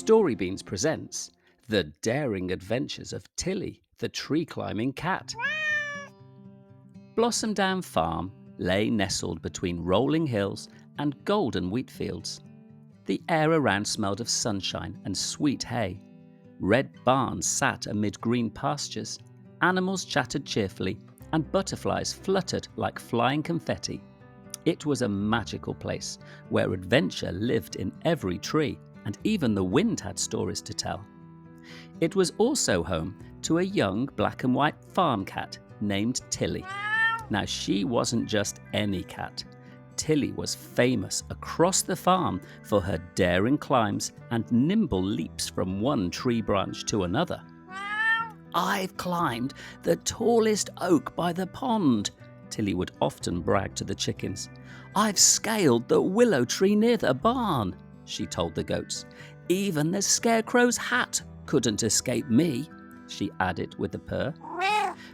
Storybeans presents The Daring Adventures of Tilly, the tree-climbing cat. Blossomdown Farm lay nestled between rolling hills and golden wheat fields. The air around smelled of sunshine and sweet hay. Red barns sat amid green pastures, animals chattered cheerfully, and butterflies fluttered like flying confetti. It was a magical place where adventure lived in every tree, and even the wind had stories to tell. It was also home to a young black and white farm cat named Tilly. Now, she wasn't just any cat. Tilly was famous across the farm for her daring climbs and nimble leaps from one tree branch to another. "I've climbed the tallest oak by the pond," Tilly would often brag to the chickens. "I've scaled the willow tree near the barn," she told the goats. "Even the scarecrow's hat couldn't escape me," she added with a purr.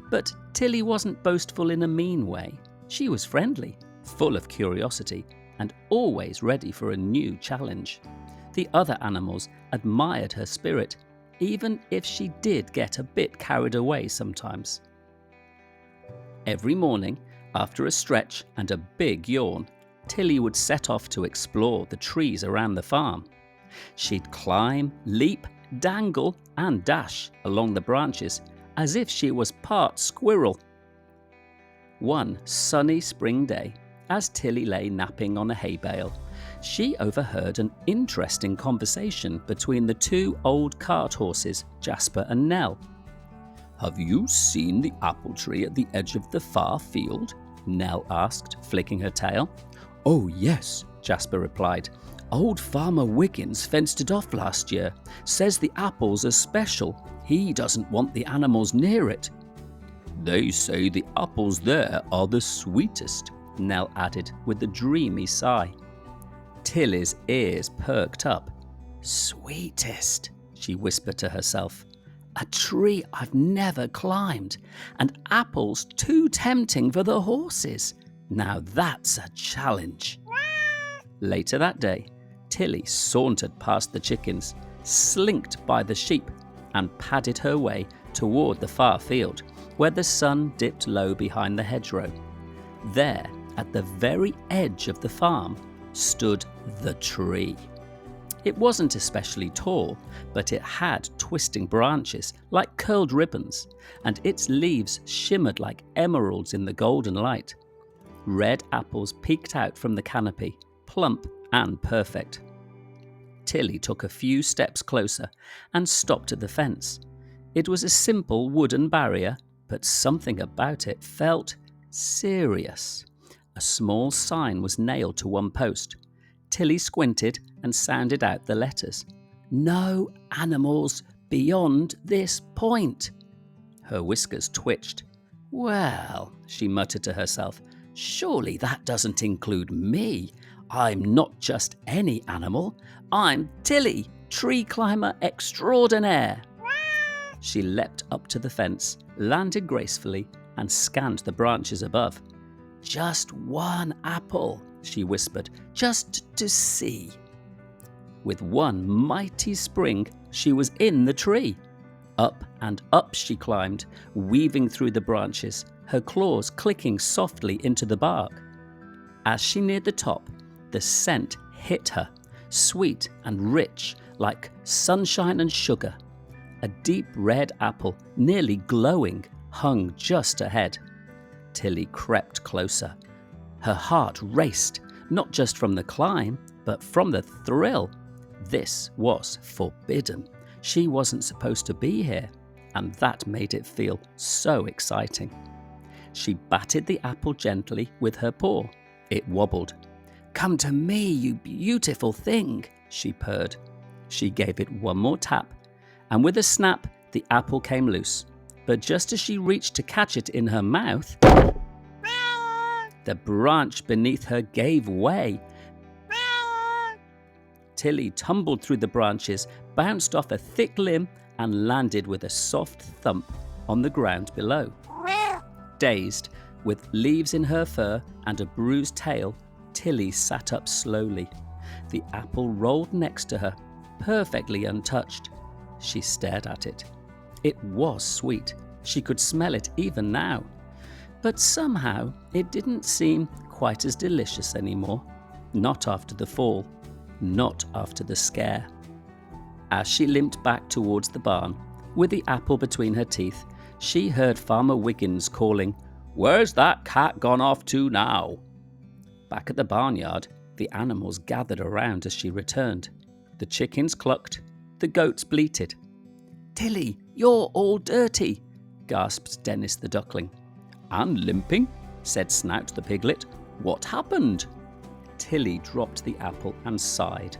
But Tilly wasn't boastful in a mean way. She was friendly, full of curiosity, and always ready for a new challenge. The other animals admired her spirit, even if she did get a bit carried away sometimes. Every morning, after a stretch and a big yawn, Tilly would set off to explore the trees around the farm. She'd climb, leap, dangle, and dash along the branches as if she was part squirrel. One sunny spring day, as Tilly lay napping on a hay bale, she overheard an interesting conversation between the two old cart horses, Jasper and Nell. "Have you seen the apple tree at the edge of the far field?" Nell asked, flicking her tail. "Oh yes," Jasper replied. "Old Farmer Wiggins fenced it off last year. Says the apples are special. He doesn't want the animals near it." "They say the apples there are the sweetest," Nell added with a dreamy sigh. Tilly's ears perked up. "Sweetest," she whispered to herself. "A tree I've never climbed, and apples too tempting for the horses. Now that's a challenge." Later that day, Tilly sauntered past the chickens, slinked by the sheep, and padded her way toward the far field, where the sun dipped low behind the hedgerow. There, at the very edge of the farm, stood the tree. It wasn't especially tall, but it had twisting branches like curled ribbons, and its leaves shimmered like emeralds in the golden light. Red apples peeked out from the canopy, plump and perfect. Tilly took a few steps closer and stopped at the fence. It was a simple wooden barrier, but something about it felt serious. A small sign was nailed to one post. Tilly squinted and sounded out the letters. "No animals beyond this point." Her whiskers twitched. "Well," she muttered to herself, "surely that doesn't include me. I'm not just any animal. I'm Tilly, tree climber extraordinaire." She leapt up to the fence, landed gracefully, and scanned the branches above. "Just one apple," she whispered, "just to see." With one mighty spring, she was in the tree. Up and up she climbed, weaving through the branches, her claws clicking softly into the bark. As she neared the top, the scent hit her, sweet and rich like sunshine and sugar. A deep red apple, nearly glowing, hung just ahead. Tilly crept closer. Her heart raced, not just from the climb, but from the thrill. This was forbidden. She wasn't supposed to be here, and that made it feel so exciting. She batted the apple gently with her paw. It wobbled. "Come to me, you beautiful thing," she purred. She gave it one more tap, and with a snap, the apple came loose. But just as she reached to catch it in her mouth, the branch beneath her gave way. Tilly tumbled through the branches, bounced off a thick limb, and landed with a soft thump on the ground below. Dazed, with leaves in her fur and a bruised tail, Tilly sat up slowly. The apple rolled next to her. perfectly untouched. She stared at it. It was sweet. She could smell it even now. But somehow it didn't seem quite as delicious anymore. Not after the fall. Not after the scare. As she limped back towards the barn, with the apple between her teeth, she heard Farmer Wiggins calling, "Where's that cat gone off to now?" Back at the barnyard, the animals gathered around as she returned. The chickens clucked, the goats bleated. "Tilly, you're all dirty," gasped Dennis the duckling. "And limping," said Snout the piglet. "What happened?" Tilly dropped the apple and sighed.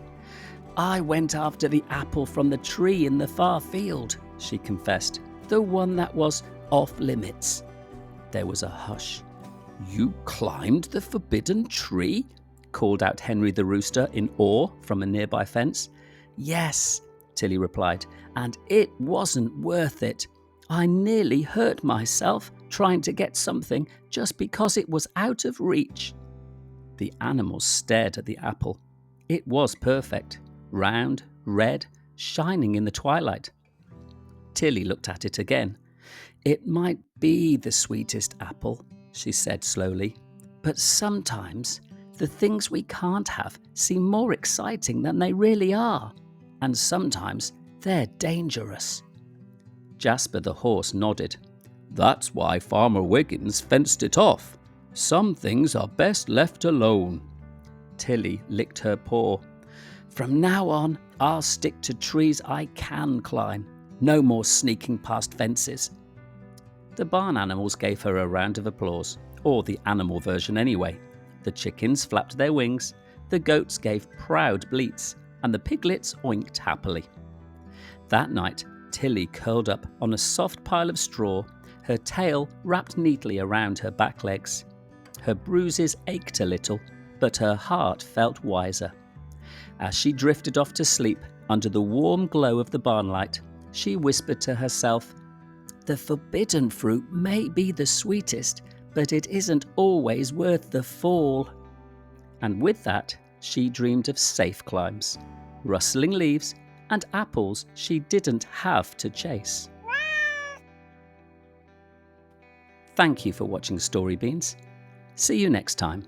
"I went after the apple from the tree in the far field," she confessed. "The one that was off limits." There was a hush. "You climbed the forbidden tree?" called out Henry the rooster in awe from a nearby fence. "Yes," Tilly replied, "and it wasn't worth it. I nearly hurt myself trying to get something just because it was out of reach." The animals stared at the apple. It was perfect, round, red, shining in the twilight. Tilly looked at it again. "It might be the sweetest apple," she said slowly, "but sometimes the things we can't have seem more exciting than they really are, and sometimes they're dangerous." Jasper the horse nodded. "That's why Farmer Wiggins fenced it off. Some things are best left alone." Tilly licked her paw. "From now on, I'll stick to trees I can climb. No more sneaking past fences." The barn animals gave her a round of applause, or the animal version anyway. The chickens flapped their wings, the goats gave proud bleats, and the piglets oinked happily. That night, Tilly curled up on a soft pile of straw, her tail wrapped neatly around her back legs. Her bruises ached a little, but her heart felt wiser. As she drifted off to sleep under the warm glow of the barnlight, she whispered to herself, "The forbidden fruit may be the sweetest, but it isn't always worth the fall." And with that, she dreamed of safe climbs, rustling leaves, and apples she didn't have to chase. Thank you for watching Story Beans. See you next time.